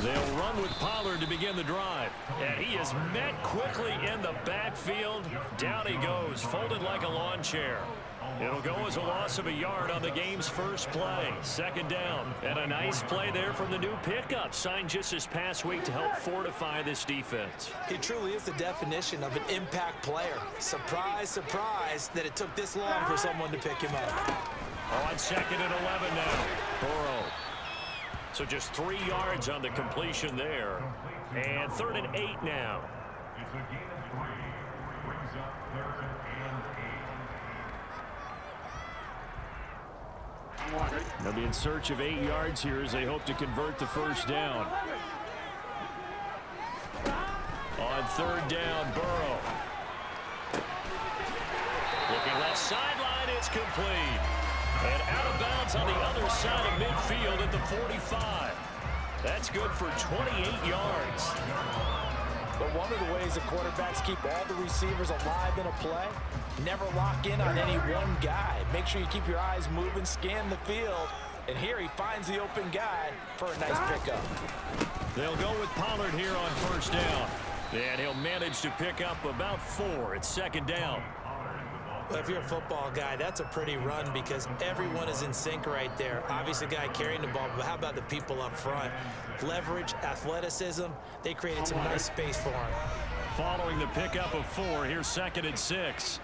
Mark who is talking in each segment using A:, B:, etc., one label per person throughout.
A: They'll run with Pollard to begin the drive. And he is met quickly in the backfield. Down he goes, folded like a lawn chair. It'll go as a loss of a yard on the game's first play. Second down. And a nice play there from the new pickup, signed just this past week to help fortify this defense.
B: He truly is the definition of an impact player. Surprise, surprise that it took this long for someone to pick him up.
A: On second and 11 now. Burrow. So just 3 yards on the completion there. And 3rd and 8 now. They'll be in search of 8 yards here as they hope to convert the first down. On 3rd down, Burrow. Looking left sideline, it's complete. And out of bounds on the other side of midfield at the 45. That's good for 28 yards.
B: But one of the ways the quarterbacks keep all the receivers alive in a play, never lock in on any one guy. Make sure you keep your eyes moving, scan the field. And here he finds the open guy for a nice pickup.
A: They'll go with Pollard here on first down. And he'll manage to pick up about 4 at second down.
B: Well, if you're a football guy, that's a pretty run because everyone is in sync right there. Obviously, the guy carrying the ball, but how about the people up front? Leverage, athleticism, they created some nice space for him.
A: Following the pickup of 4, here's 2nd and 6.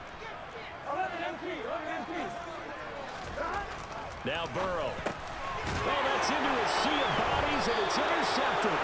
A: Now Burrow. Well, that's into a sea of bodies, and it's intercepted.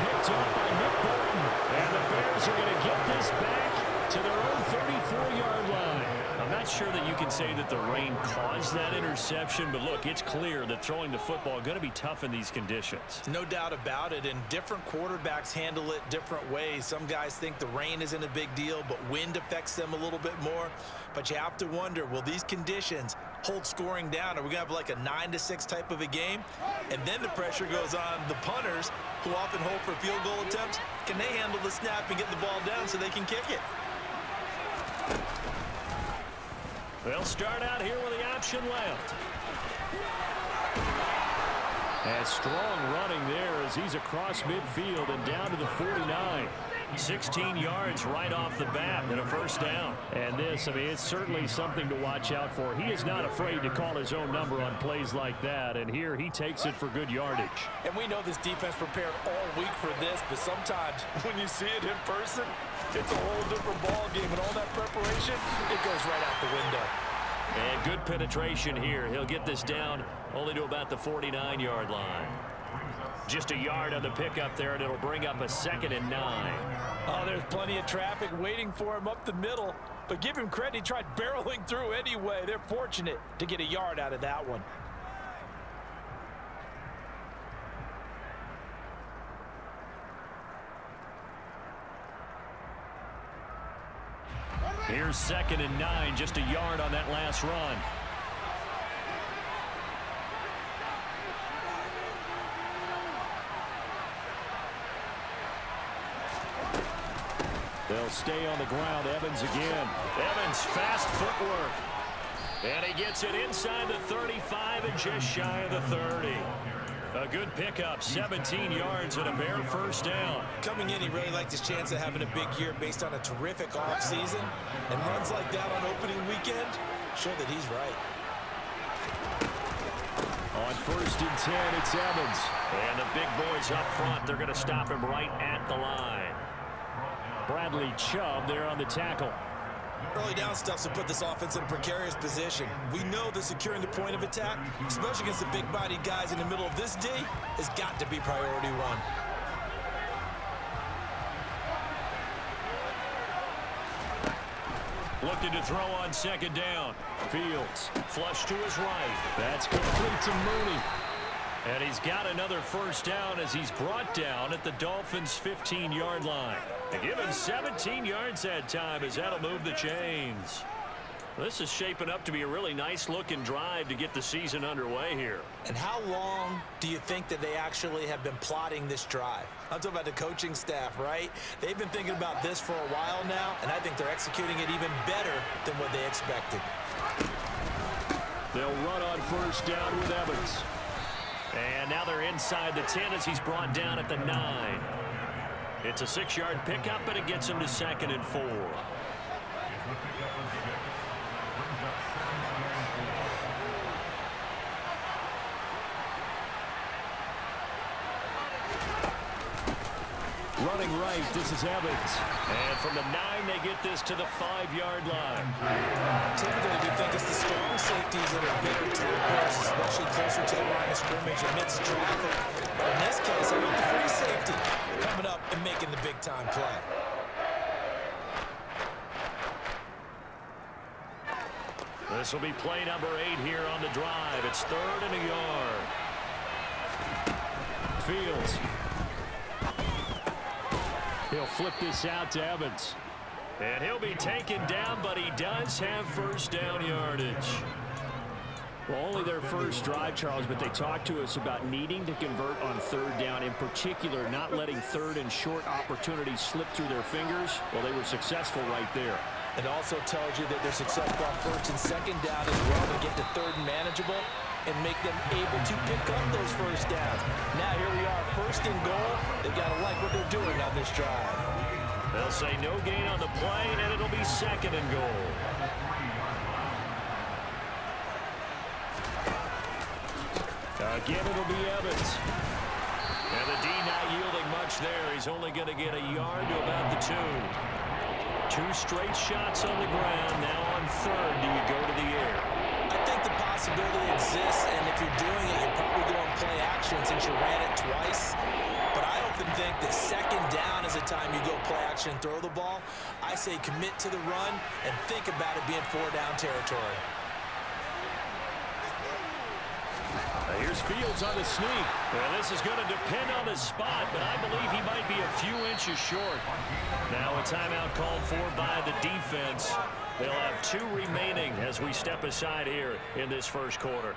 A: Picked up by Nick Burton. And the Bears are going to get this back to their own 34-yard line. I'm not sure that you can say that the rain caused that interception, but look, it's clear that throwing the football is going to be tough in these conditions.
B: No doubt about it, and different quarterbacks handle it different ways. Some guys think the rain isn't a big deal, but wind affects them a little bit more. But you have to wonder, will these conditions hold scoring down? Are we going to have like a 9-6 type of a game? And then the pressure goes on the punters, who often hold for field goal attempts. Can they handle the snap and get the ball down so they can kick it?
A: They'll start out here with the option left. And strong running there as he's across midfield and down to the 49. 16 yards right off the bat and a first down. And this, I mean, it's certainly something to watch out for. He is not afraid to call his own number on plays like that. And here he takes it for good yardage.
B: And we know this defense prepared all week for this, but sometimes when you see it in person, it's a whole different ball game. And all that preparation, it goes right out the window.
A: And good penetration here. He'll get this down only to about the 49-yard line. Just a yard on the pickup there, and it'll bring up a 2nd and 9.
B: Oh, there's plenty of traffic waiting for him up the middle. But give him credit, he tried barreling through anyway. They're fortunate to get a yard out of that one.
A: Here's 2nd and 9, just a yard on that last run. They'll stay on the ground. Evans again. Evans, fast footwork. And he gets it inside the 35 and just shy of the 30. A good pickup, 17 yards and a bare first down.
B: Coming in, he really liked his chance of having a big year based on a terrific offseason. And runs like that on opening weekend show that he's right.
A: On 1st and 10, it's Evans. And the big boys up front, they're going to stop him right at the line. Bradley Chubb there on the tackle.
B: Early down stuff to put this offense in a precarious position. We know that securing the point of attack, especially against the big-bodied guys in the middle of this D, has got to be priority one.
A: Looking to throw on 2nd down. Fields, flush to his right. That's complete to Mooney. And he's got another first down as he's brought down at the Dolphins' 15-yard line. They give him 17 yards that time as that'll move the chains. This is shaping up to be a really nice-looking drive to get the season underway here.
B: And how long do you think that they actually have been plotting this drive? I'm talking about the coaching staff, right? They've been thinking about this for a while now, and I think they're executing it even better than what they expected.
A: They'll run on first down with Evans. And now they're inside the 10 as he's brought down at the 9. It's a 6-yard pickup, and it gets him to 2nd and 4. Running right, this is Evans. And from the 9, they get this to the 5-yard line.
B: Typically, we think it's the strong safeties that are better tacklers, especially closer to the line of scrimmage amidst traffic. But in this case, I want the free safety coming up and making the big-time play.
A: This will be play number 8 here on the drive. It's 3rd and a yard. Fields. He'll flip this out to Evans. And he'll be taken down, but he does have first down yardage. Well, only their first drive, Charles, but they talked to us about needing to convert on 3rd down, in particular not letting 3rd and short opportunities slip through their fingers. Well, they were successful right there.
B: It also tells you that they're successful on 1st and 2nd down as well to get to 3rd and manageable and make them able to pick up those first downs. Now here we are, 1st and goal. They've got to like what they're doing on this drive.
A: They'll say no gain on the play, and it'll be 2nd and goal. Again, it'll be Evans. And the D not yielding much there. He's only going to get a yard to about the 2. 2 straight shots on the ground. Now on 3rd, do you go to the air?
B: I think the possibility exists, and if you're doing it, you're probably going play action since you ran it twice. But I often think that 2nd down is the time you go play action and throw the ball. I say commit to the run and think about it being 4-down territory.
A: Here's Fields on the sneak. Well, this is going to depend on the spot, but I believe he might be a few inches short. Now a timeout called for by the defense. They'll have 2 remaining as we step aside here in this first quarter.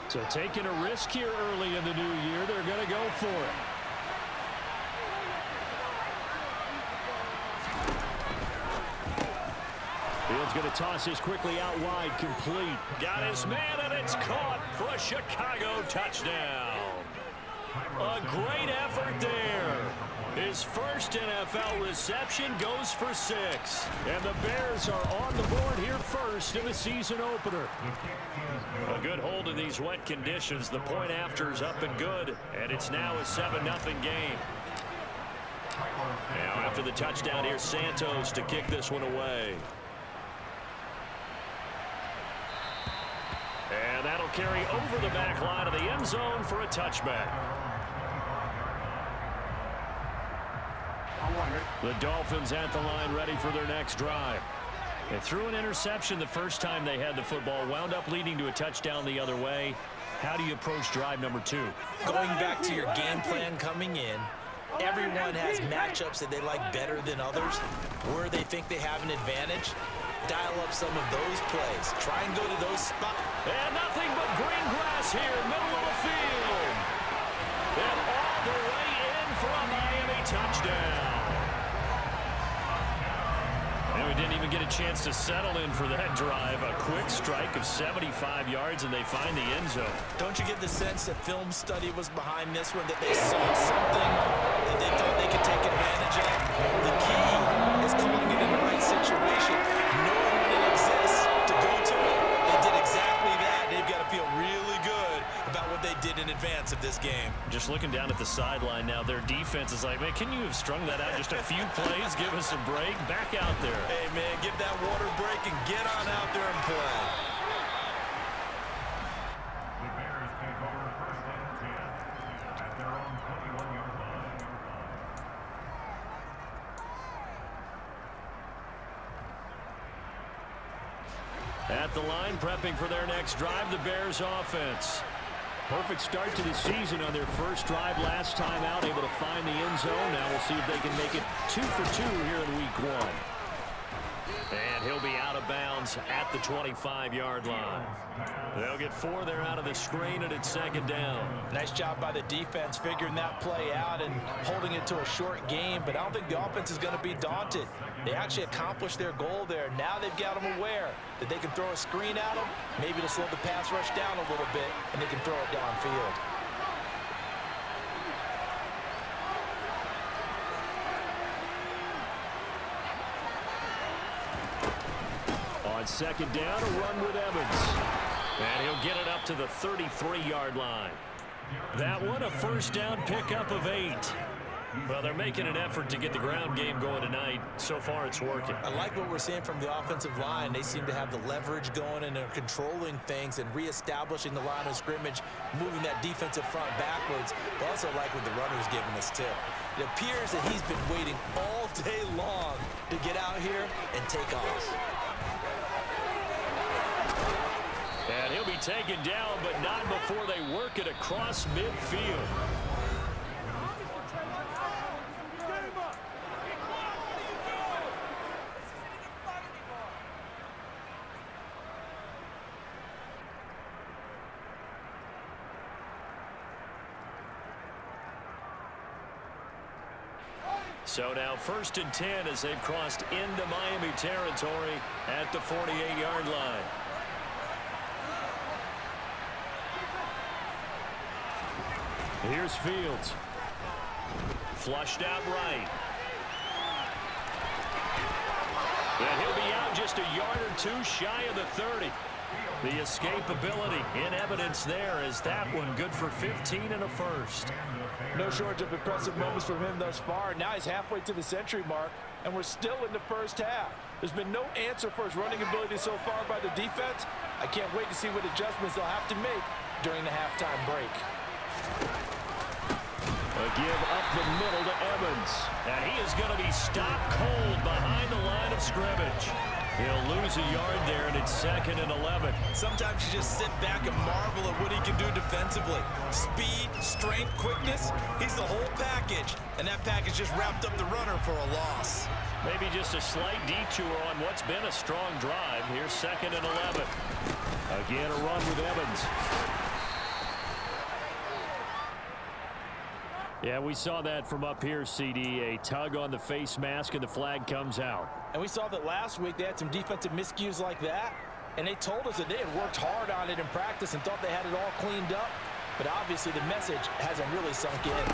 A: So taking a risk here early in the new year, they're going to go for it. Fields going to toss this quickly out wide, complete. Got his man, and it's caught for a Chicago touchdown. A great effort there. His first NFL reception goes for 6. And the Bears are on the board here first in the season opener. A good hold in these wet conditions. The point after is up and good, and it's now a 7-0 game. Now after the touchdown, here's Santos to kick this one away. And that'll carry over the back line of the end zone for a touchback. The Dolphins at the line ready for their next drive. They threw an interception the first time they had the football, wound up leading to a touchdown the other way. How do you approach drive number 2?
B: Going back to your game plan coming in, everyone has matchups that they like better than others, where they think they have an advantage. Dial up some of those plays. Try and go to those spots.
A: And nothing but green grass here, middle of the field. And all the way in for a Miami touchdown. And we didn't even get a chance to settle in for that drive. A quick strike of 75 yards, and they find the end zone.
B: Don't you get the sense that film study was behind this one, that they saw something that they thought they could take advantage of? The key is calling it in the right situation, knowing when it exists to go to it. They did exactly that. They've got to feel really good about what they did in advance of this game.
A: Just looking down at the sideline now, their defense is like, man, can you have strung that out just a few plays? Give us a break. Back out there.
B: Hey, man, give that water break and get on out there and play.
C: The Bears take over 1st and 10 at their own 21-yard line.
A: At the line, prepping for their next drive, the Bears offense. Perfect start to the season on their first drive last time out, able to find the end zone. Now we'll see if they can make it 2 for 2 here in week 1. And he'll be out of bounds at the 25-yard line. They'll get 4 there out of the screen, and it's second down.
B: Nice job by the defense figuring that play out and holding it to a short game, but I don't think the offense is going to be daunted. They actually accomplished their goal there. Now they've got them aware that they can throw a screen at them, maybe to slow the pass rush down a little bit, and they can throw it downfield.
A: On second down, a run with Evans. And he'll get it up to the 33-yard line. That one, a first down pickup of 8. Well, they're making an effort to get the ground game going tonight. So far, it's working.
B: I like what we're seeing from the offensive line. They seem to have the leverage going, and they're controlling things and reestablishing the line of scrimmage, moving that defensive front backwards. But also like what the runner's giving us, too. It appears that he's been waiting all day long to get out here and take off.
A: And he'll be taken down, but not before they work it across midfield. So now 1st and 10 as they've crossed into Miami territory at the 48-yard line. Here's Fields. Flushed out right. And he'll be out just a yard or 2 shy of the 30. The escapability in evidence there as that one good for 15 and a first.
B: No shortage of impressive moments from him thus far. Now he's halfway to the century mark, and we're still in the first half. There's been no answer for his running ability so far by the defense. I can't wait to see what adjustments they'll have to make during the halftime break.
A: A give up the middle to Evans. And he is going to be stopped cold behind the line of scrimmage. He'll lose a yard there, and it's 2nd and 11.
B: Sometimes you just sit back and marvel at what he can do defensively. Speed, strength, quickness, he's the whole package. And that package just wrapped up the runner for a loss.
A: Maybe just a slight detour on what's been a strong drive. Here's 2nd and 11. Again, a run with Evans. Yeah, we saw that from up here, CD. A tug on the face mask, and the flag comes out.
B: And we saw that last week they had some defensive miscues like that, and they told us that they had worked hard on it in practice and thought they had it all cleaned up, but obviously the message hasn't really sunk in.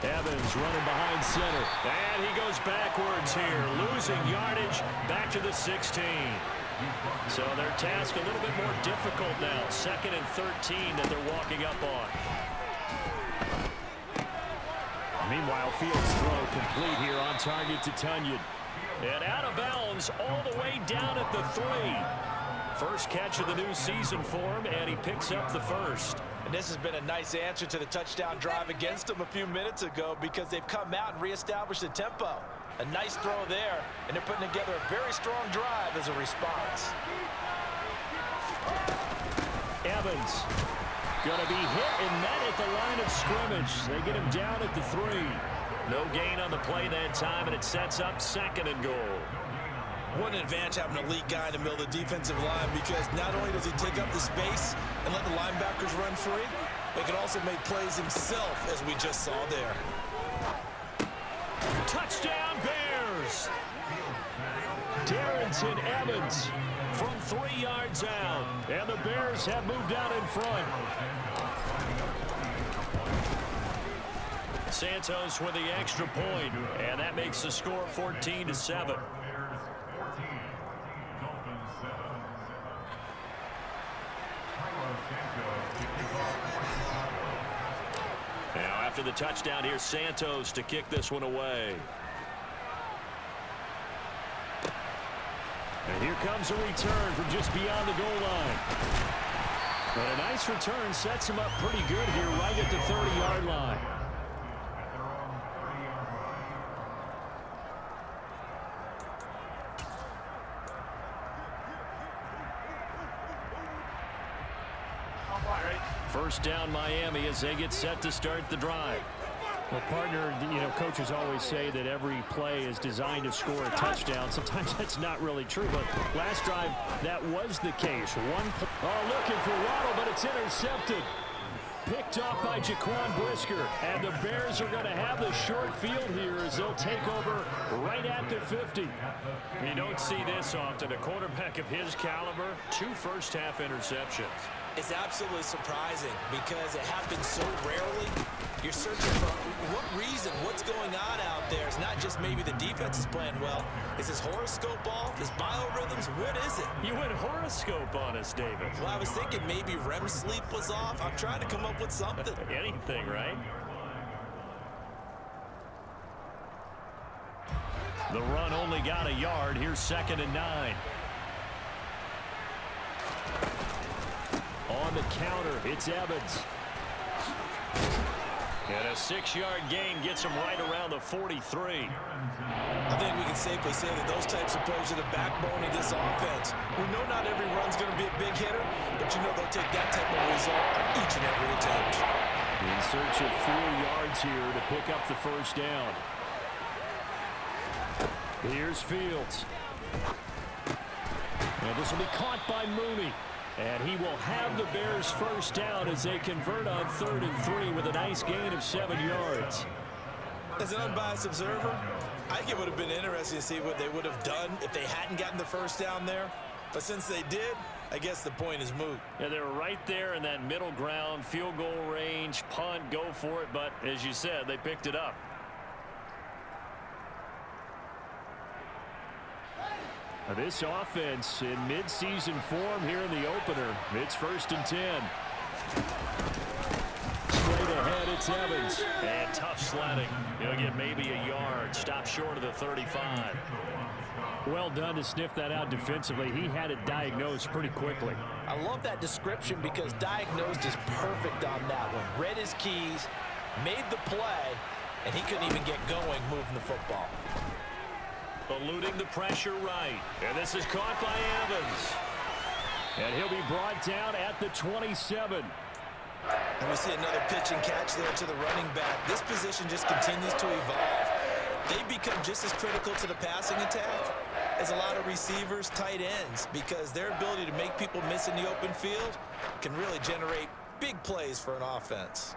A: Evans running behind center, and he goes backwards here, losing yardage back to the 16. So their task a little bit more difficult now. 2nd and 13 that they're walking up on. Meanwhile, Fields' throw complete here on target to Tunyon. And out of bounds all the way down at the 3. First catch of the new season for him, and he picks up the first.
B: And this has been a nice answer to the touchdown drive against them a few minutes ago because they've come out and reestablished the tempo. A nice throw there, and they're putting together a very strong drive as a response.
A: Evans. Going to be hit and met at the line of scrimmage. They get him down at the 3. No gain on the play that time, and it sets up 2nd and goal.
B: What an advantage having an elite guy in the middle of the defensive line because not only does he take up the space and let the linebackers run free, but he can also make plays himself, as we just saw there.
A: Touchdown, Bears! Darrington Evans from 3 yards out. And the Bears have moved out in front. Santos with the extra point, and that makes the score 14-7. Now after the touchdown, here's Santos to kick this one away. And here comes a return from just beyond the goal line. But a nice return sets him up pretty good here right at the 30-yard line. First down Miami as they get set to start the drive. Well, partner, coaches always say that every play is designed to score a touchdown. Sometimes that's not really true, but last drive, that was the case. Looking for Waddle, but it's intercepted. Picked off by Jaquan Brisker, and the Bears are going to have the short field here as they'll take over right at the 50. You don't see this often. A quarterback of his caliber, 2 first-half interceptions.
B: It's absolutely surprising because it happens so rarely. You're searching for what reason, what's going on out there. It's not just maybe the defense is playing well. Is his horoscope off? His biorhythms? What is it?
A: You went horoscope on us, David.
B: Well, I was thinking maybe REM sleep was off. I'm trying to come up with something.
A: Anything, right? The run only got a yard. Here's 2nd and 9. On the counter, it's Evans. And a 6-yard gain gets him right around the 43.
B: I think we can safely say that those types of plays are the backbone of this offense. We know not every run's going to be a big hitter, but they'll take that type of result on each and every attempt.
A: In search of 4 yards here to pick up the first down. Here's Fields. And this will be caught by Mooney. And he will have the Bears first down as they convert on 3rd and 3 with a nice gain of 7 yards.
B: As an unbiased observer, I think it would have been interesting to see what they would have done if they hadn't gotten the first down there. But since they did, I guess the point is moot.
A: Yeah, they were right there in that middle ground, field goal range, punt, go for it. But as you said, they picked it up. This offense in mid-season form here in the opener. It's 1st and 10. Straight ahead, it's Evans. And tough sledding. He'll get maybe a yard. Stop short of the 35. Well done to sniff that out defensively. He had it diagnosed pretty quickly.
B: I love that description because diagnosed is perfect on that one. Read his keys, made the play, and he couldn't even get going moving the football.
A: Eluding the pressure right. And this is caught by Evans. And he'll be brought down at the 27.
B: And we see another pitch and catch there to the running back. This position just continues to evolve. They become just as critical to the passing attack as a lot of receivers, tight ends, because their ability to make people miss in the open field can really generate big plays for an offense.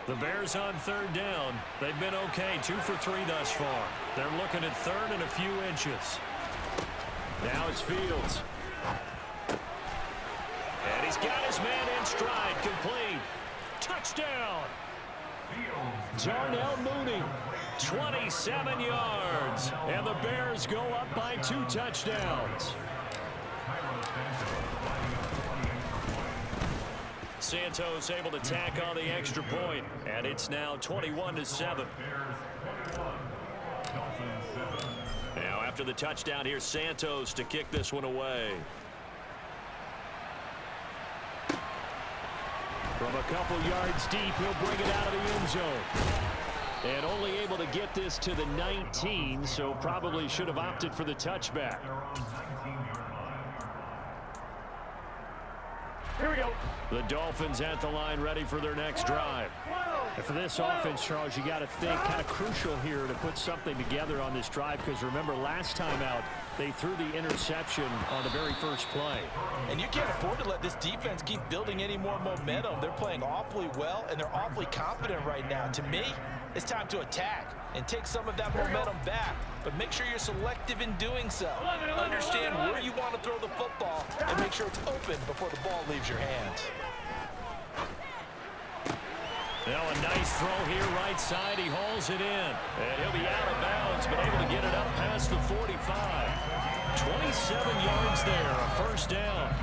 A: The Bears on 3rd down. They've been okay, 2 for 3 thus far. They're looking at 3rd and a few inches. Now it's Fields. And he's got his man in stride, complete. Touchdown. Darnell Mooney, 27 yards. And the Bears go up by 2 touchdowns. Santos able to tack on the extra point, and it's now 21-7. Now after the touchdown, here's Santos to kick this one away. From a couple yards deep, he'll bring it out of the end zone. And only able to get this to the 19, so probably should have opted for the touchback. Here we go. The Dolphins at the line ready for their next drive. And for this offense, Charles, you got to think kind of crucial here to put something together on this drive, because remember last time out they threw the interception on the very first play.
B: And you can't afford to let this defense keep building any more momentum. They're playing awfully well, and they're awfully confident right now. To me, it's time to attack and take some of that momentum back, but make sure you're selective in doing so. Understand where you want to throw the football and make sure it's open before the ball leaves your hands.
A: Now a nice throw here right side. He hauls it in, and he'll be out of bounds, but able to get it up past the 45. 27 yards there, a first down.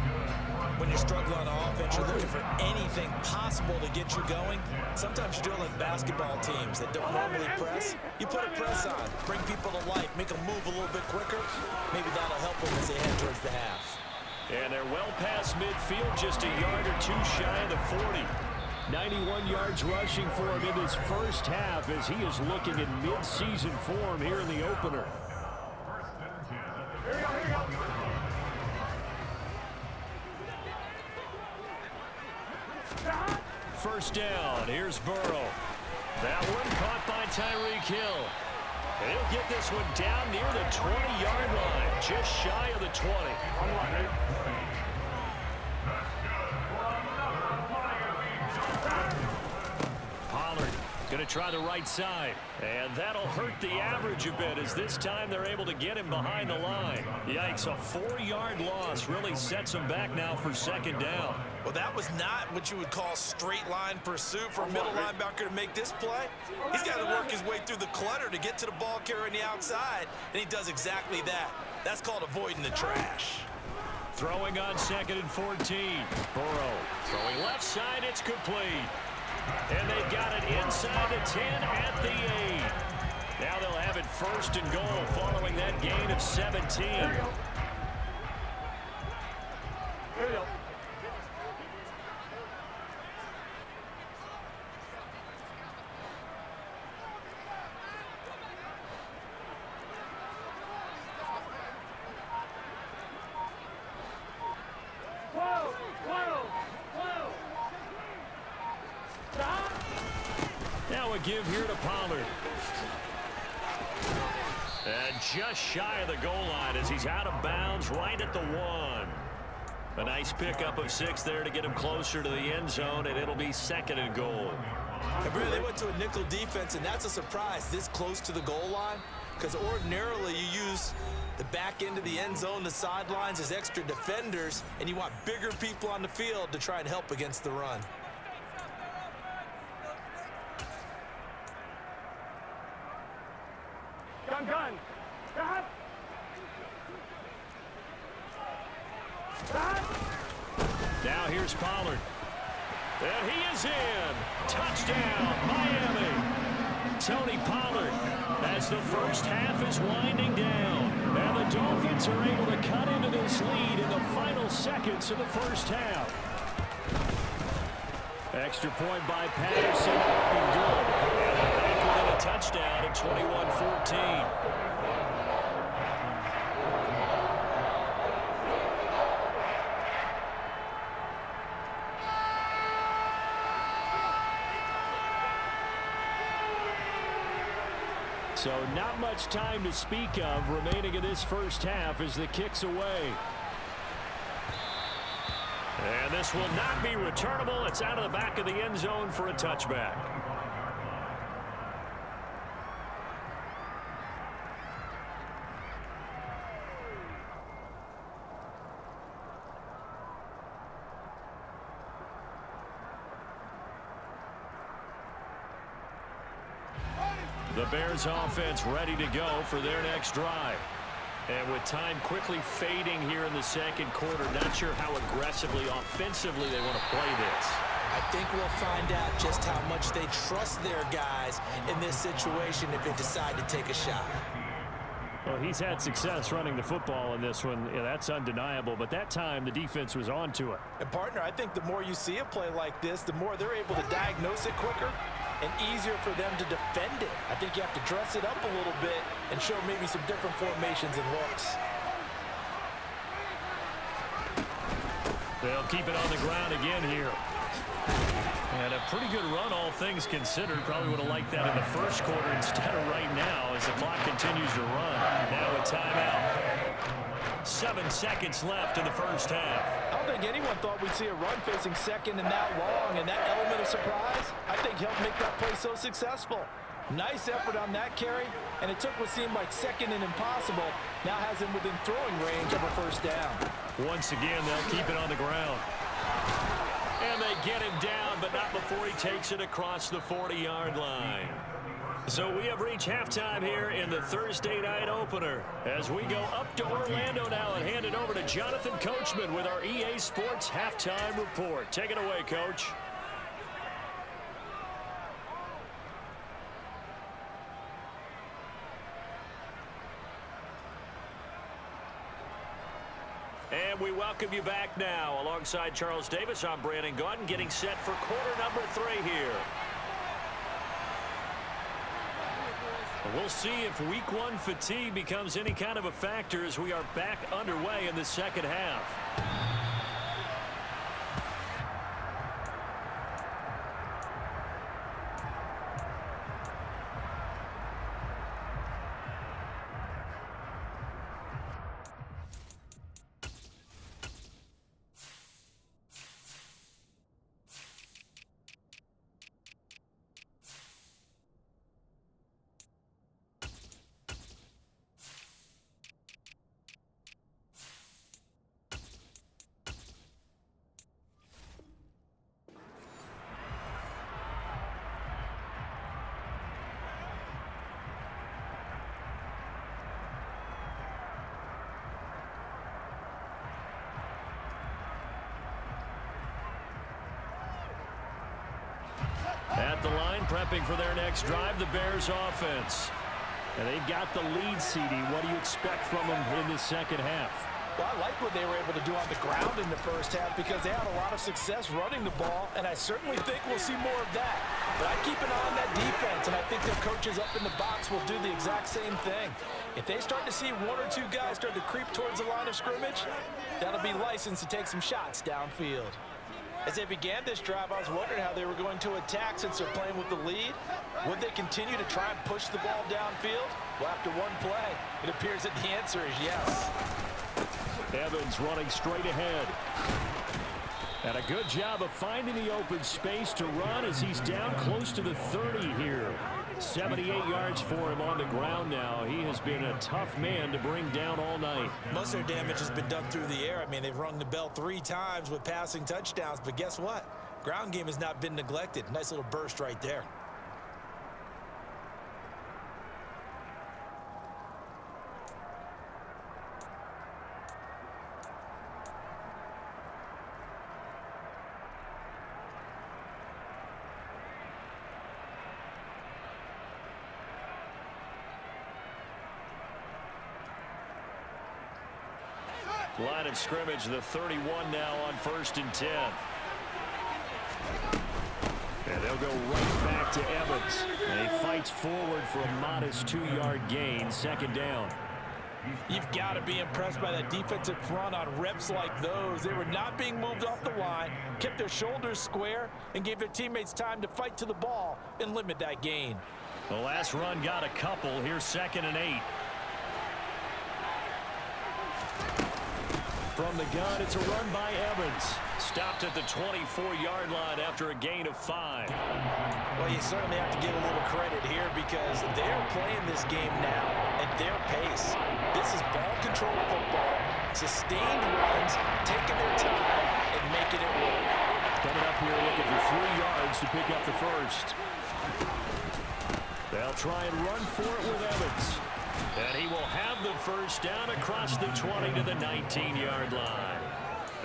B: When you're struggling on offense, you're looking for anything possible to get you going. Sometimes you do it like basketball teams that don't normally press. You put a press on, bring people to life, make them move a little bit quicker. Maybe that'll help them as they head towards the half.
A: And they're well past midfield, just a yard or 2 shy of the 40. 91 yards rushing for him in his first half as he is looking in mid-season form here in the opener. first down. Here's Burrow. That one caught by Tyreek Hill. He'll get this one down near the 20-yard line, just shy of the 20. Pollard going to try the right side, and that'll hurt the average a bit as this time they're able to get him behind the line. Yikes, a 4-yard loss really sets him back now for second down.
B: Well, that was not what you would call straight line pursuit for a middle linebacker to make this play. He's got to work his way through the clutter to get to the ball carrier on the outside, and he does exactly that. That's called avoiding the trash.
A: Throwing on 2nd and 14. Burrow throwing left side, it's complete. And they've got it inside the 10 at the 8. Now they'll have it 1st and goal following that gain of 17. Now a give here to Pollard. And just shy of the goal line as he's out of bounds right at the 1. A nice pickup of 6 there to get him closer to the end zone, and it'll be 2nd and goal.
B: And really, they went to a nickel defense, and that's a surprise this close to the goal line, because ordinarily you use the back end of the end zone, the sidelines as extra defenders, and you want bigger people on the field to try and help against the run.
D: Gun.
A: Now here's Pollard. And he is in. Touchdown, Miami. Tony Pollard as the first half is winding down. And the Dolphins are able to cut into this lead in the final seconds of the first half. Extra point by Patterson. And good. And back with a touchdown at 21-14. So not much time to speak of remaining in this first half as the kick's away. And this will not be returnable. It's out of the back of the end zone for a touchback. The Bears offense ready to go for their next drive. And with time quickly fading here in the second quarter, not sure how aggressively, offensively they want to play this.
B: I think we'll find out just how much they trust their guys in this situation if they decide to take a shot.
A: Well, he's had success running the football in this one. Yeah, that's undeniable. But that time, the defense was on to it.
B: And, partner, I think the more you see a play like this, the more they're able to diagnose it quicker and easier for them to defend it. I think you have to dress it up a little bit and show maybe some different formations and looks.
A: They'll keep it on the ground again here. And a pretty good run, all things considered. Probably would have liked that in the first quarter instead of right now as the clock continues to run. Now a timeout. 7 seconds left in the first half.
B: I don't think anyone thought we'd see a run facing second and that long, and that element of surprise, I think, helped make that play so successful. Nice effort on that carry, and it took what seemed like second and impossible. Now has him within throwing range of a first down.
A: Once again, they'll keep it on the ground. And they get him down, but not before he takes it across the 40-yard line. So we have reached halftime here in the Thursday night opener as we go up to Orlando now and hand it over to Jonathan Coachman with our EA Sports Halftime Report. Take it away, Coach. And we welcome you back now. Alongside Charles Davis, I'm Brandon Gaudin, getting set for quarter number 3 here. We'll see if week 1 fatigue becomes any kind of a factor as we are back underway in the second half. prepping for their next drive, the Bears offense. And they've got the lead, CD. What do you expect from them in the second half?
B: Well, I like what they were able to do on the ground in the first half because they had a lot of success running the ball, and I certainly think we'll see more of that. But I keep an eye on that defense, and I think their coaches up in the box will do the exact same thing. If they start to see one or two guys start to creep towards the line of scrimmage, that'll be licensed to take some shots downfield. As they began this drive, I was wondering how they were going to attack since they're playing with the lead. Would they continue to try and push the ball downfield? Well, after one play, it appears that the answer is yes.
A: Evans running straight ahead. And a good job of finding the open space to run as he's down close to the 30 here. 78 yards for him on the ground now. He has been a tough man to bring down all night.
B: Most of their damage has been done through the air. I mean, they've rung the bell 3 times with passing touchdowns, but guess what? Ground game has not been neglected. Nice little burst right there.
A: Line of scrimmage, the 31 now on 1st and 10. And they'll go right back to Evans. And he fights forward for a modest 2-yard gain, 2nd down.
B: You've got to be impressed by that defensive front on reps like those. They were not being moved off the line, kept their shoulders square, and gave their teammates time to fight to the ball and limit that gain.
A: The last run got a couple. Here's 2nd and 8. From the gun, it's a run by Evans. Stopped at the 24-yard line after a gain of 5.
B: Well, you certainly have to give a little credit here because they're playing this game now at their pace. This is ball control football, sustained runs, taking their time, and making it work.
A: Coming up here looking for 3 yards to pick up the first. They'll try and run for it with Evans. And he will have the first down across the 20 to the 19-yard line.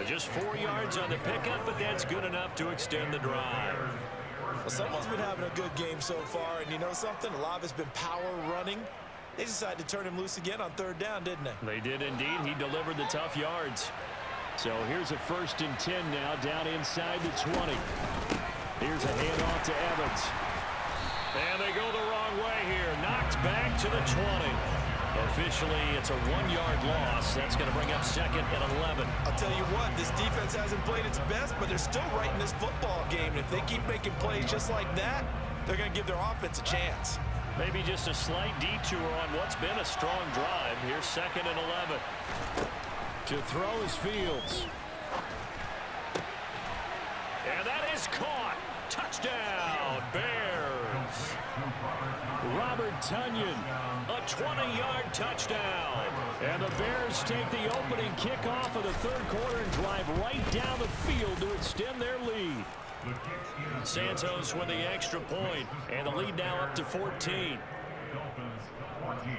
A: Just 4 yards on the pickup, but that's good enough to extend the drive.
B: Well, someone's been having a good game so far, and you know something? A lot of it's been power running. They decided to turn him loose again on 3rd down, didn't they?
A: They did indeed. He delivered the tough yards. So here's a 1st and 10 now down inside the 20. Here's a handoff to Evans. And they go the wrong way here. Knocked back to the 20. Officially, it's a 1-yard loss. That's going to bring up 2nd and 11.
B: I'll tell you what, this defense hasn't played its best, but they're still right in this football game. And if they keep making plays just like that, they're going to give their offense a chance.
A: Maybe just a slight detour on what's been a strong drive. Here's 2nd and 11. To throw is Fields. And that is caught. Touchdown, Bears. Robert Tonyan, a 20-yard touchdown. And the Bears take the opening kickoff of the 3rd quarter and drive right down the field to extend their lead. Santos with the extra point, and the lead now up to 14.
C: Dolphins 14.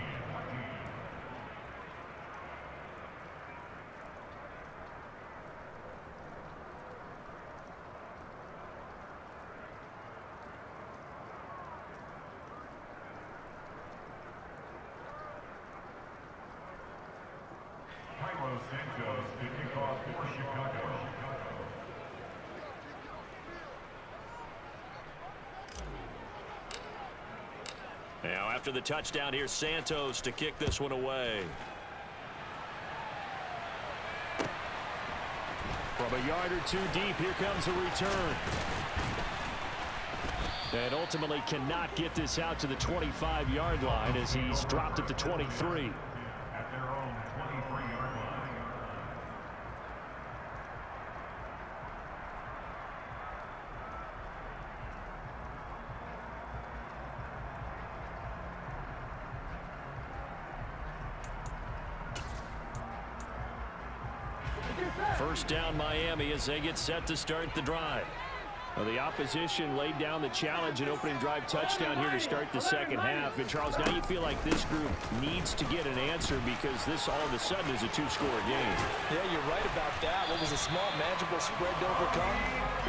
C: Santos to kick off for Chicago.
A: Now after the touchdown, here's Santos to kick this one away. From a yard or 2 deep, here comes a return. And ultimately cannot get this out to the 25-yard line as he's dropped at the 23.
C: At their own 23-yard line.
A: First down Miami as they get set to start the drive. Well, the opposition laid down the challenge and opening drive touchdown here to start the second half. And, Charles, now you feel like this group needs to get an answer because this all of a sudden is a two-score game.
B: Yeah, you're right about that. What was a small, manageable spread to overcome?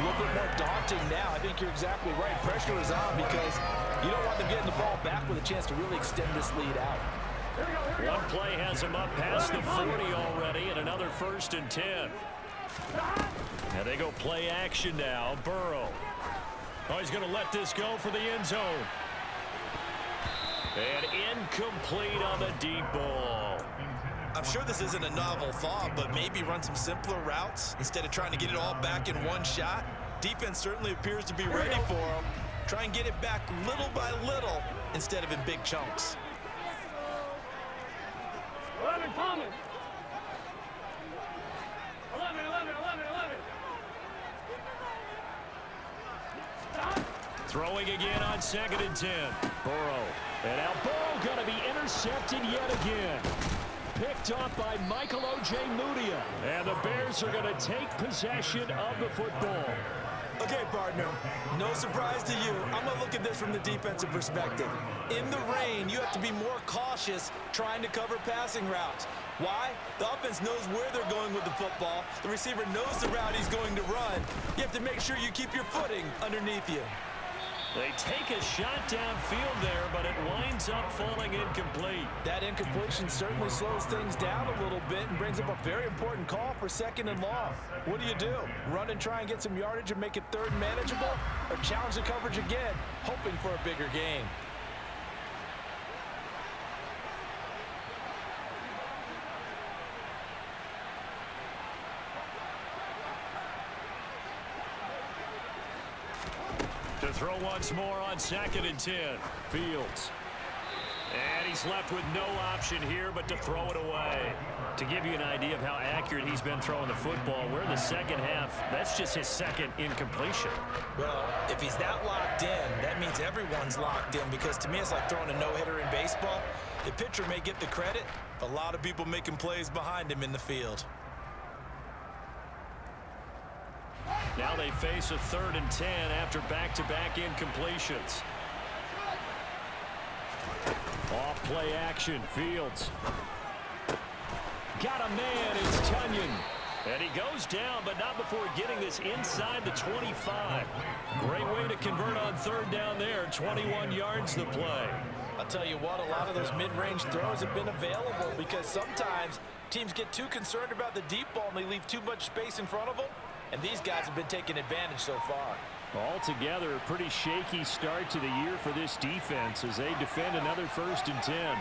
B: A little bit more daunting now. I think you're exactly right. Pressure is on because you don't want them getting the ball back with a chance to really extend this lead out.
A: One play has him up past the 40 already, and another 1st and 10. Now they go play action now. Burrow. Oh, he's going to let this go for the end zone. And incomplete on the deep ball.
B: I'm sure this isn't a novel thought, but maybe run some simpler routes instead of trying to get it all back in one shot. Defense certainly appears to be ready for him. Try and get it back little by little instead of in big chunks.
D: 11 coming. 11.
A: Throwing again on 2nd and 10. Burrow. And now Burrow going to be intercepted yet again. Picked off by Michael O.J. Mudia. And the Bears are going to take possession of the football.
B: Okay, partner, no surprise to you. I'm going to look at this from the defensive perspective. In the rain, you have to be more cautious trying to cover passing routes. Why? The offense knows where they're going with the football. The receiver knows the route he's going to run. You have to make sure you keep your footing underneath you.
A: They take a shot downfield there, but it winds up falling incomplete.
B: That incompletion certainly slows things down a little bit and brings up a very important call for 2nd and long. What do? Run and try and get some yardage and make it 3rd and manageable? Or challenge the coverage again, hoping for a bigger gain?
A: To throw once more on 2nd and 10. Fields. And he's left with no option here but to throw it away. To give you an idea of how accurate he's been throwing the football, we're in the second half. That's just his 2nd incompletion.
B: Well, if he's that locked in, that means everyone's locked in because to me it's like throwing a no-hitter in baseball. The pitcher may get the credit, but a lot of people making plays behind him in the field.
A: Now they face a 3rd and 10 after back-to-back incompletions. Off play action. Fields. Got a man. It's Tunyon. And he goes down, but not before getting this inside the 25. Great way to convert on 3rd down there. 21 yards the play.
B: I'll tell you what, a lot of those mid-range throws have been available because sometimes teams get too concerned about the deep ball and they leave too much space in front of them. And these guys have been taking advantage so far.
A: Altogether, a pretty shaky start to the year for this defense as they defend another 1st and 10.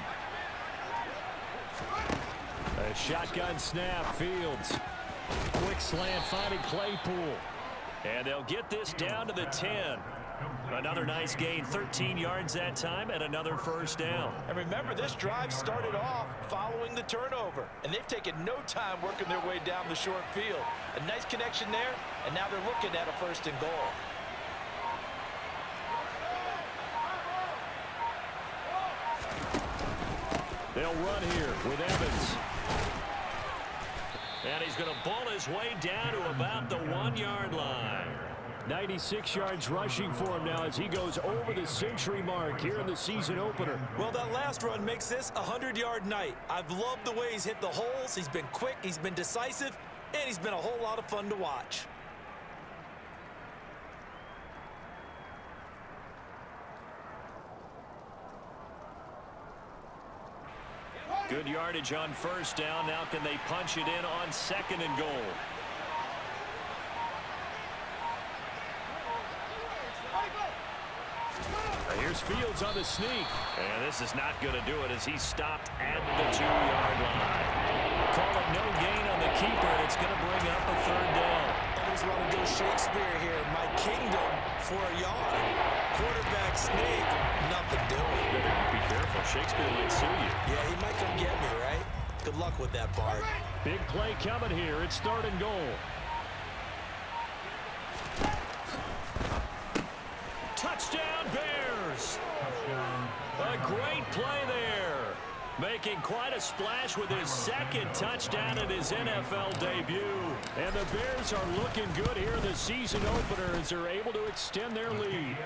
A: A shotgun snap. Fields. Quick slant finding Claypool. And they'll get this down to the 10. Another nice gain, 13 yards that time, and another 1st down.
B: And remember, this drive started off following the turnover, and they've taken no time working their way down the short field. A nice connection there, and now they're looking at a 1st and goal.
A: They'll run here with Evans. And he's going to ball his way down to about the 1-yard line. 96 yards rushing for him now as he goes over the century mark here in the season opener.
B: Well, that last run makes this a 100-yard night. I've loved the way he's hit the holes. He's been quick, he's been decisive, and he's been a whole lot of fun to watch.
A: Good yardage on 1st down. Now can they punch it in on 2nd and goal? Here's Fields on the sneak. And this is not going to do it as he's stopped at the 2-yard line. Call it no gain on the keeper, and it's going to bring up a 3rd down.
B: Always want to go Shakespeare here. My kingdom for a yard. Quarterback sneak, nothing doing.
A: Be careful. Shakespeare might sue you.
B: Yeah, he might come get me, right? Good luck with that, Bart.
A: Big play coming here. It's 3rd and goal. Touchdown, Bears! A great play there. Making quite a splash with his second touchdown in his NFL debut. And the Bears are looking good here in the season opener as they're able to extend their lead.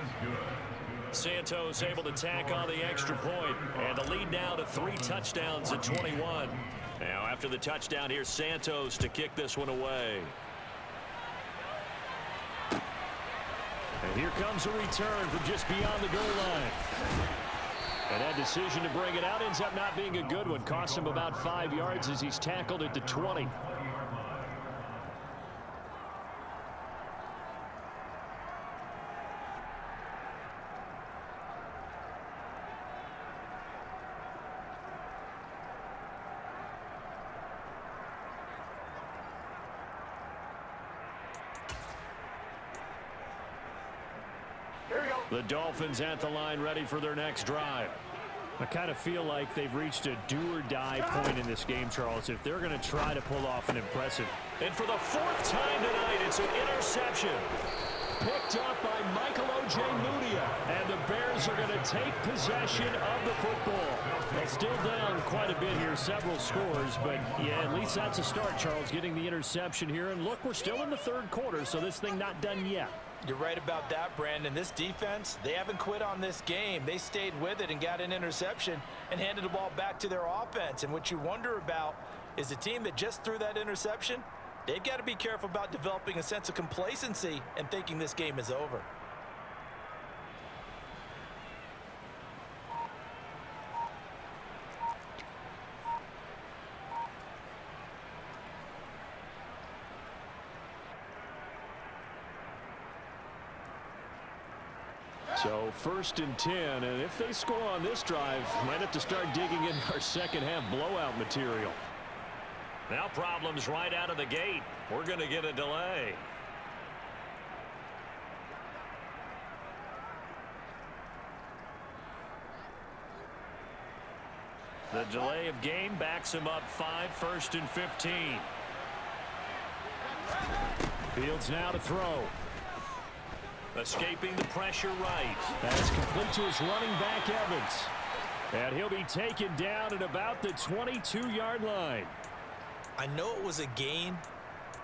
A: Santos able to tack on the extra point, and the lead now to 3 touchdowns at 21. Now after the touchdown, here's Santos to kick this one away. And here comes a return from just beyond the goal line. And that decision to bring it out ends up not being a good one. Cost him about 5 yards as he's tackled at the 20. The Dolphins at the line ready for their next drive. I kind of feel like they've reached a do-or-die point in this game, Charles, if they're going to try to pull off an impressive. And for the 4th time tonight, it's an interception. Picked up by Michael O.J. Mudia. And the Bears are going to take possession of the football. They're still down quite a bit here, several scores, but yeah, at least that's a start, Charles, getting the interception here. And look, we're still in the 3rd quarter, so this thing not done yet.
B: You're right about that, Brandon. This defense, they haven't quit on this game. They stayed with it and got an interception and handed the ball back to their offense. And what you wonder about is the team that just threw that interception, they've got to be careful about developing a sense of complacency and thinking this game is over.
A: So 1st and 10, and if they score on this drive, might have to start digging in our second half blowout material. Now problems right out of the gate. We're going to get a delay. The delay of game backs him up 5, 1st and 15. Fields now to throw. Escaping the pressure right. That's complete to his running back, Evans. And he'll be taken down at about the 22-yard line.
B: I know it was a gain,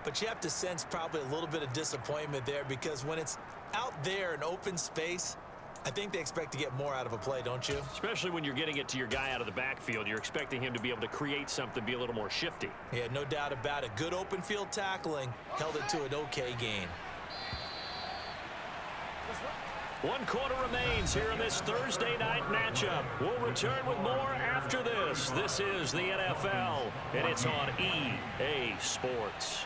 B: but you have to sense probably a little bit of disappointment there because when it's out there in open space, I think they expect to get more out of a play, don't you?
A: Especially when you're getting it to your guy out of the backfield. You're expecting him to be able to create something, be a little more shifty.
B: Yeah, no doubt about it. Good open field tackling held it to an okay gain.
A: 1 quarter remains here in this Thursday night matchup. We'll return with more after this. This is the NFL, and it's on EA Sports.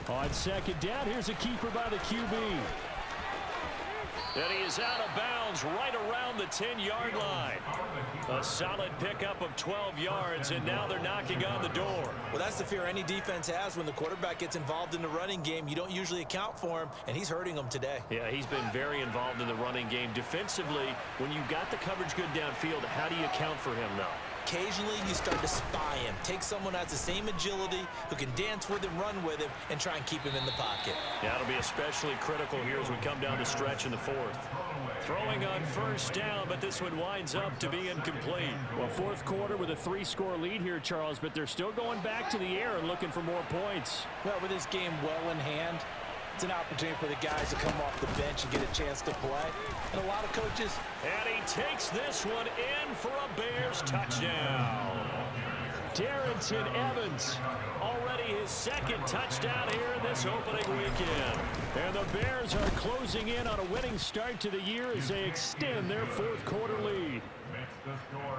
A: On 2nd down, here's a keeper by the QB. And he is out of bounds right around the 10-yard line. A solid pickup of 12 yards, and now they're knocking on the door.
B: Well, that's the fear any defense has when the quarterback gets involved in the running game. You don't usually account for him, and he's hurting them today.
A: Yeah, he's been very involved in the running game. Defensively, when you've got the coverage good downfield, how do you account for him, though?
B: Occasionally, you start to spy him. Take someone who has the same agility, who can dance with him, run with him, and try and keep him in the pocket.
A: Yeah, it'll be especially critical here as we come down the stretch in the 4th. Throwing on 1st down, but this one winds up to be incomplete. Well, 4th quarter with a 3-score lead here, Charles, but they're still going back to the air and looking for more points.
B: Well, with this game well in hand, it's an opportunity for the guys to come off the bench and get a chance to play. And a lot of coaches.
A: And he takes this one in for a Bears touchdown. Darrington Evans, already his 2nd touchdown here in this opening weekend. And the Bears are closing in on a winning start to the year as they extend their 4th quarter lead.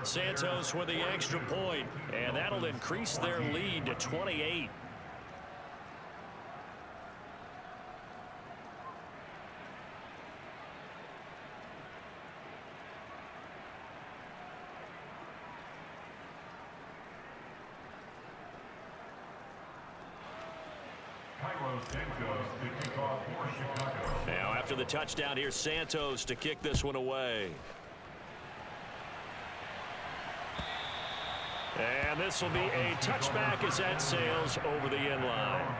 A: Santos with the extra point, and that'll increase their lead to 28.
C: Santos to kick off for Chicago.
A: Now after the touchdown, here's Santos to kick this one away. And this will be a touchback as that sails over the end line.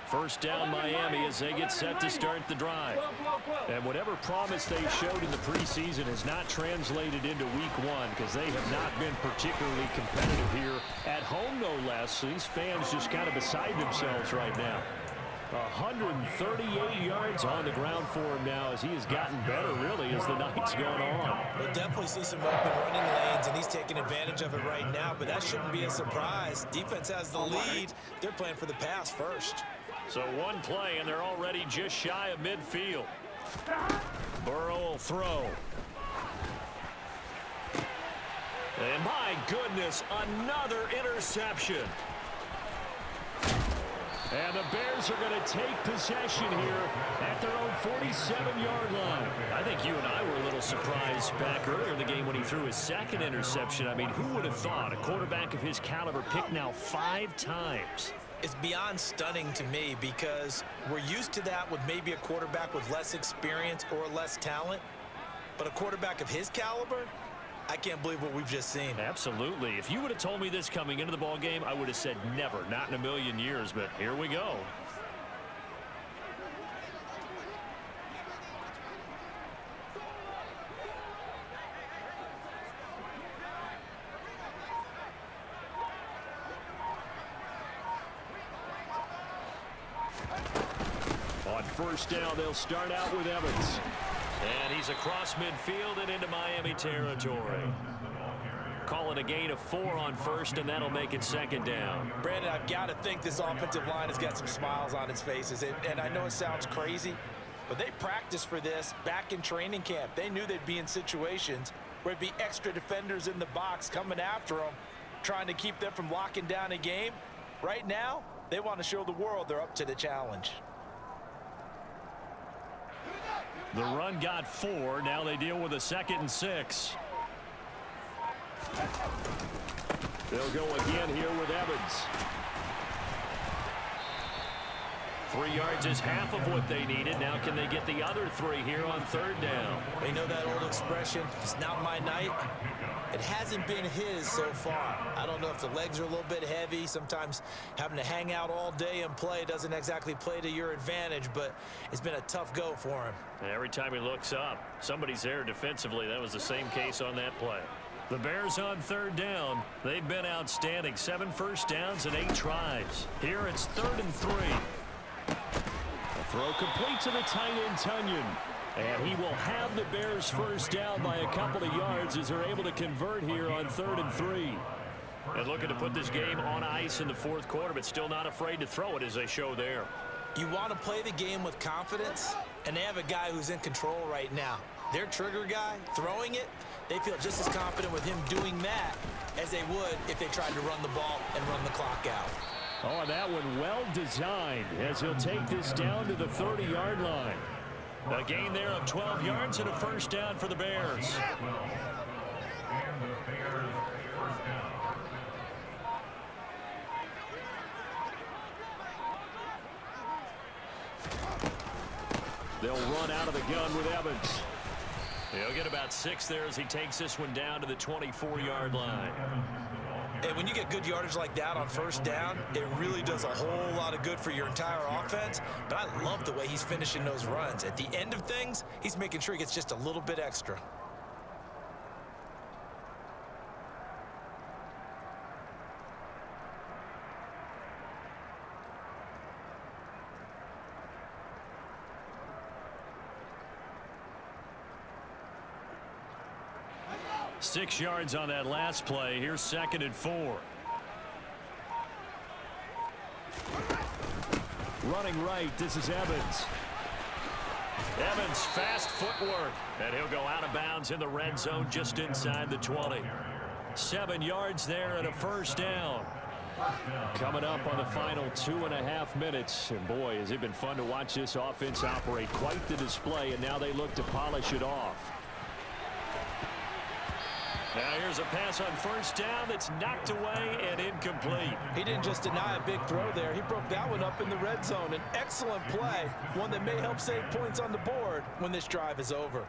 A: First down Miami as they get set to start the drive. And whatever promise they showed in the preseason has not translated into week one because they have not been particularly competitive here at home, no less. So these fans just kind of beside themselves right now. 138 yards on the ground for him now as he has gotten better, really, as the night's gone on.
B: We'll definitely see some open running lanes, and he's taking advantage of it right now, but that shouldn't be a surprise. Defense has the lead. They're playing for the pass first.
A: So one play, and they're already just shy of midfield. Burrow will throw. And my goodness, another interception. And the Bears are going to take possession here at their own 47-yard line. I think you and I were a little surprised back earlier in the game when he threw his second interception. I mean, who would have thought a quarterback of his caliber picked now 5 times?
B: It's beyond stunning to me because we're used to that with maybe a quarterback with less experience or less talent. But a quarterback of his caliber, I can't believe what we've just seen.
A: Absolutely. If you would have told me this coming into the ball game, I would have said never, not in a million years, but here we go. On first down, they'll start out with Evans. And he's across midfield and into Miami territory. Calling a gain of 4 on first, and that'll make it second down.
B: Brandon, I've got to think this offensive line has got some smiles on its faces. And I know it sounds crazy, but they practiced for this back in training camp. They knew they'd be in situations where there'd be extra defenders in the box coming after them, trying to keep them from locking down a game. Right now, they want to show the world they're up to the challenge.
A: The run got 4. Now they deal with a 2nd and 6. They'll go again here with Evans. 3 yards is half of what they needed. Now can they get the other 3 here on third down?
B: They know that old expression, it's not my night. It hasn't been his so far. I don't know if the legs are a little bit heavy. Sometimes having to hang out all day and play doesn't exactly play to your advantage, but it's been a tough go for him.
A: Every time he looks up, somebody's there defensively. That was the same case on that play. The Bears on third down. They've been outstanding. 7 first downs and 8 tries. Here it's 3rd and 3. A throw complete to the tight end, Tunyon. And he will have the Bears first down by a couple of yards as they're able to convert here on 3rd and 3. And looking to put this game on ice in the 4th quarter, but still not afraid to throw it as they show there.
B: You want to play the game with confidence, and they have a guy who's in control right now. Their trigger guy throwing it, they feel just as confident with him doing that as they would if they tried to run the ball and run the clock out.
A: Oh, that one well designed as he'll take this down to the 30-yard line. A gain there of 12 yards and a first down for the Bears.
C: And the Bears first down.
A: They'll run out of the gun with Evans. He'll get about 6 there as he takes this one down to the 24-yard line.
B: And when you get good yardage like that on first down, it really does a whole lot of good for your entire offense. But I love the way he's finishing those runs. At the end of things, he's making sure he gets just a little bit extra.
A: Six yards on that last play. Here's 2nd and 4. Running right, this is Evans. Evans, fast footwork. And he'll go out of bounds in the red zone just inside the 20. 7 yards there and a first down. Coming up on the final 2.5 minutes. And boy, has it been fun to watch this offense operate. Quite the display, and now they look to polish it off. Now here's a pass on first down that's knocked away and incomplete.
B: He didn't just deny a big throw there. He broke that one up in the red zone. An excellent play, one that may help save points on the board when this drive is over.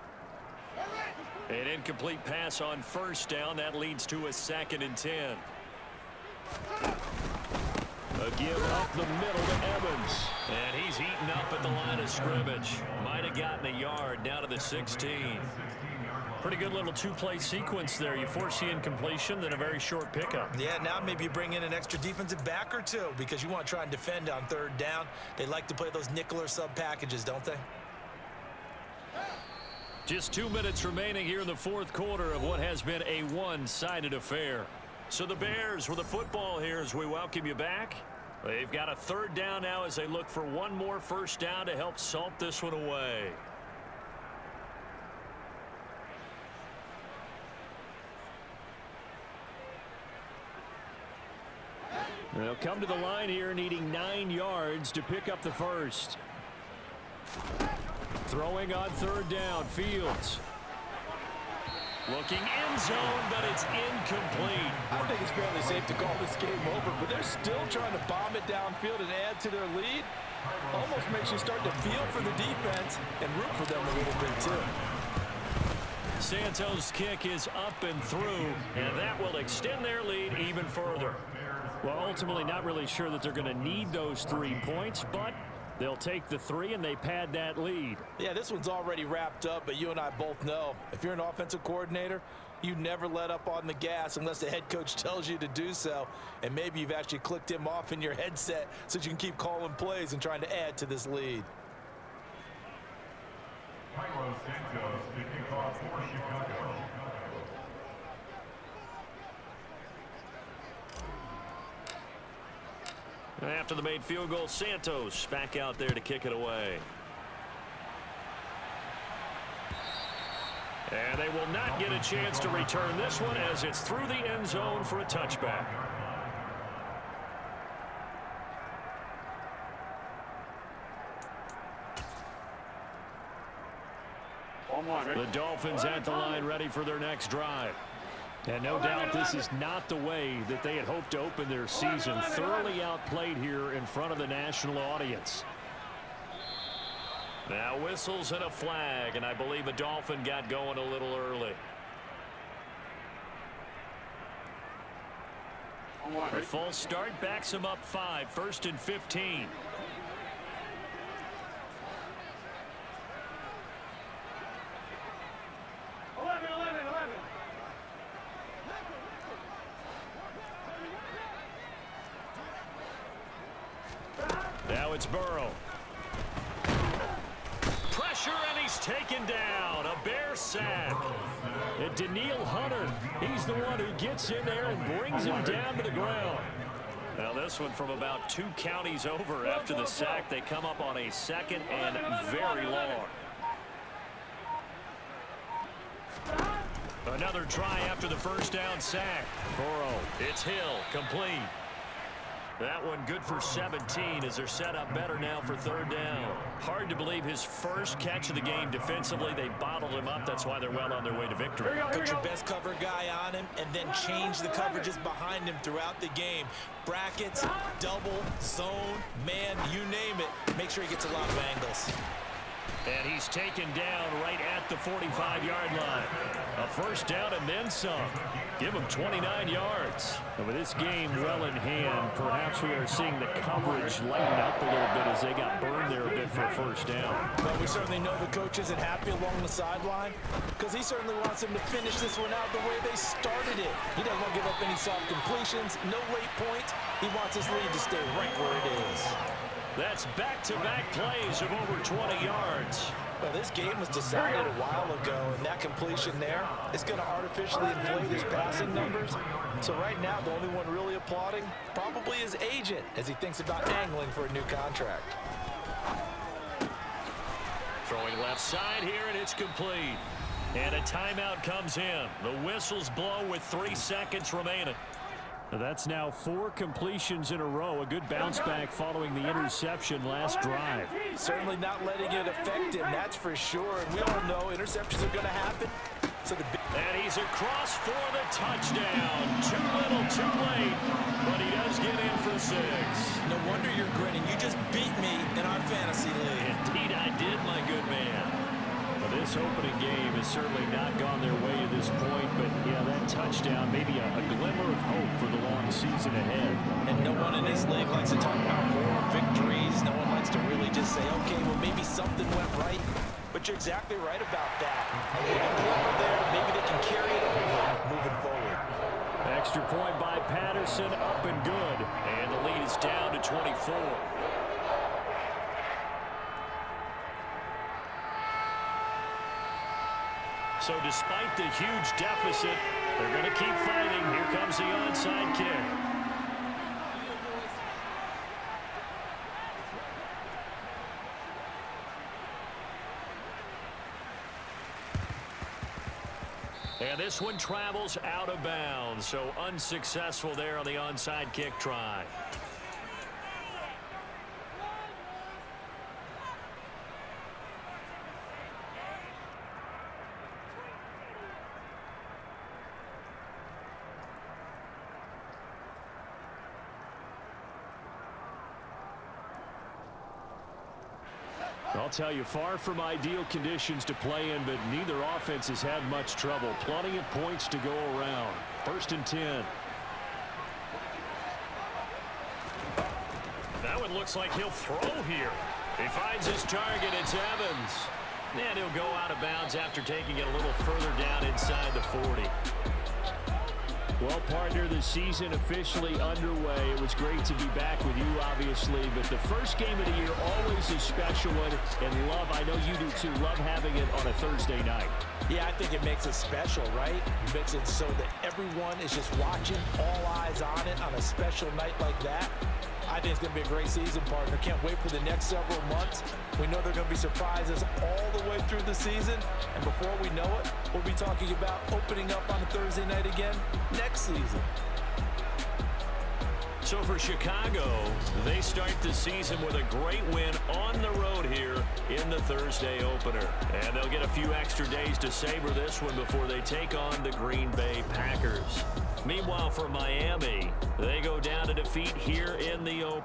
A: An incomplete pass on first down. That leads to a 2nd and 10. A give up the middle to Evans. And he's eaten up at the line of scrimmage. Might have gotten a yard down to the 16. Pretty good little two-play sequence there. You force the incompletion, then a very short pickup.
B: Yeah, now maybe you bring in an extra defensive back or two because you want to try and defend on 3rd down. They like to play those nickel or sub packages, don't they?
A: Just 2 minutes remaining here in the 4th quarter of what has been a one-sided affair. So the Bears with the football here as we welcome you back. They've got a 3rd down now as they look for one more first down to help salt this one away. They'll come to the line here needing 9 yards to pick up the first. Throwing on 3rd down, Fields. Looking end zone, but it's incomplete.
B: I think it's fairly safe to call this game over, but they're still trying to bomb it downfield and add to their lead. Almost makes you start to feel for the defense and root for them a little bit too.
A: Santos' kick is up and through, and that will extend their lead even further. Well, ultimately not really sure that they're going to need those 3 points, but they'll take the 3 and they pad that lead.
B: Yeah, this one's already wrapped up, but you and I both know if you're an offensive coordinator, you never let up on the gas unless the head coach tells you to do so. And maybe you've actually clicked him off in your headset so you can keep calling plays and trying to add to this lead.
C: Carlos Santos to kick off for Chicago.
A: After the made field goal, Santos back out there to kick it away. And they will not get a chance to return this one as it's through the end zone for a touchback. The Dolphins at the line ready for their next drive. And no doubt this is not the way that they had hoped to open their season. Thoroughly outplayed here in front of the national audience. Now whistles and a flag, and I believe a Dolphin got going a little early. A false start backs him up 5, 1st and 15. Now it's Burrow. Pressure, and he's taken down. A Bear sack. And Daniil Hunter, he's the one who gets in there and brings him down to the ground. Now this one from about 2 counties over after the sack. They come up on a 2nd and very long. Another try after the first down sack. Burrow, it's Hill, complete. That one good for 17 as they're set up better now for 3rd down. Hard to believe his first catch of the game defensively. They bottled him up. That's why they're well on their way to victory.
B: Put your best cover guy on him and then change the coverages behind him throughout the game. Brackets, double, zone, man, you name it. Make sure he gets a lot of angles.
A: And he's taken down right at the 45-yard line. A first down and then some. Give him 29 yards. And with this game well in hand, perhaps we are seeing the coverage lighten up a little bit as they got burned there a bit for a first down.
B: But we certainly know the coach isn't happy along the sideline because he certainly wants them to finish this one out the way they started it. He doesn't want to give up any soft completions, no late points. He wants his lead to stay right where it is.
A: That's back-to-back plays of over 20 yards.
B: Well, this game was decided a while ago, and that completion there is going to artificially inflate his passing numbers. So right now, the only one really applauding probably his agent as he thinks about angling for a new contract.
A: Throwing left side here, and it's complete. And a timeout comes in. The whistles blow with 3 seconds remaining. That's now 4 completions in a row. A good bounce back following the interception last drive.
B: Certainly not letting it affect him, that's for sure. And we all know interceptions are going to happen.
A: And he's across for the touchdown. Too little, too late. But he does get in for 6.
B: No wonder you're grinning. You just beat me in our fantasy league.
A: Indeed I did, my good man. Well, this opening game has certainly not gone their way at this point. But, yeah, that touchdown, maybe a glimmer of hope for the long season ahead.
B: And no one in this league likes to talk about more victories. No one likes to really just say, okay, well, maybe something went right. But you're exactly right about that. A little glimmer there. Maybe they can carry it over moving forward.
A: Extra point by Patterson, up and good. And the lead is down to 24. So despite the huge deficit, they're going to keep fighting. Here comes the onside kick. And this one travels out of bounds, so unsuccessful there on the onside kick try. I'll tell you, far from ideal conditions to play in, but neither offense has had much trouble. Plenty of points to go around. 1st and 10. That one looks like he'll throw here. He finds his target. It's Evans. And he'll go out of bounds after taking it a little further down inside the 40. Well, partner, the season officially underway. It was great to be back with you, obviously, but the first game of the year always a special one. And love, I know you do too, love having it on a Thursday night.
B: Yeah, I think it makes it special, right? It makes it so that everyone is just watching, all eyes on it on a special night like that. I think it's going to be a great season, partner. Can't wait for the next several months. We know there are going to be surprises all the way through the season. And before we know it, we'll be talking about opening up on a Thursday night again next season.
A: So for Chicago, they start the season with a great win on the road here in the Thursday opener. And they'll get a few extra days to savor this one before they take on the Green Bay Packers. Meanwhile, for Miami, they go down to defeat here in the opener.